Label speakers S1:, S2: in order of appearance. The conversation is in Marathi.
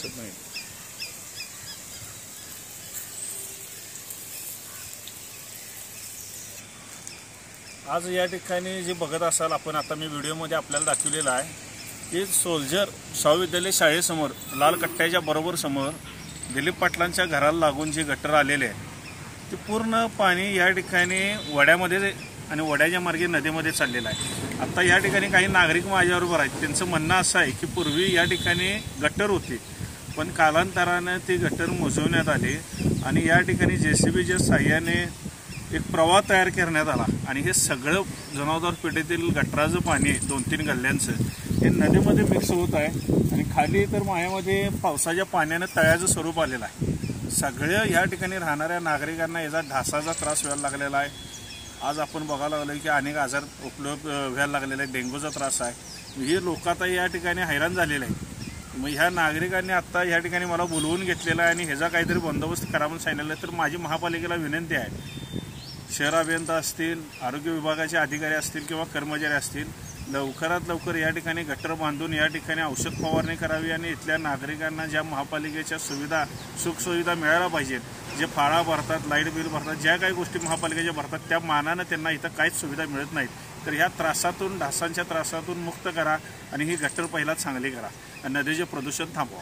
S1: दिसत नाही। आज या ठिकाणी जे बघत असाल आपण, आता मी व्हिडिओमध्ये आपल्याला दाखवलेलं आहे की सोल्जर शाहू विद्यालय शाळेसमोर लाल कट्ट्याच्या बरोबर समोर दिलीप पाटलांच्या घराला लागून जे गटर आलेले आहे ते पूर्ण पाणी या ठिकाणी वड्यामध्ये आणि वड्याच्या मार्गे नदीमध्ये चाललेलं आहे। आता या ठिकाणी काही नागरिक माझ्याबरोबर आहेत, त्यांचं म्हणणं असं आहे की पूर्वी या ठिकाणी गटर होती, पण कालांतराने ती गटर मुजवण्यात आली आणि या ठिकाणी JCBच्या साह्याने एक प्रवाह तयार करण्यात आला आणि हे सगळं जनावदार पेठेतील गटराचं पाणी 2-3 गल्ल्यांचं हे नदीमध्ये मिक्स होत आहे आणि खाली तर मायामध्ये पावसाच्या पाण्यानं तळ्याचं स्वरूप आलेलं आहे। सगळ्या या ठिकाणी राहणाऱ्या नागरिकांना याचा ढासाचा त्रास व्हायला लागलेला आहे। आज आपण बघायला लागलो की अनेक आजार उपलब्ध व्हायला लागलेले आहे, डेंग्यूचा त्रास आहे। हे लोक आता या ठिकाणी हैराण झालेले आहेत। मग ह्या नागरिकांनी आत्ता या ठिकाणी मला बोलवून घेतलेला आहे आणि ह्याचा काहीतरी बंदोबस्त करा म्हणून सांगितलेलं आहे। तर माझी महापालिकेला विनंती आहे, शहर अभियंता असतील, आरोग्य विभागाचे अधिकारी असतील किंवा कर्मचारी असतील, लवकरात लवकर या ठिकाणी गटर बांधून या ठिकाणी औषध फवारणी करावी आणि इथल्या नागरिकांना ज्या महापालिकेच्या सुविधा सुखसुविधा मिळायला पाहिजेत, जे फाळा भरतात, लाईट बिल भरतात, ज्या काही गोष्टी महापालिकेच्या भरतात त्या मानानं त्यांना इथं काहीच सुविधा मिळत नाहीत। तर ह्या त्रासातून, ढासांच्या त्रासातून मुक्त करा आणि ही गटर पहिला चांगली करा आणि नदीचे प्रदूषण थांबवा।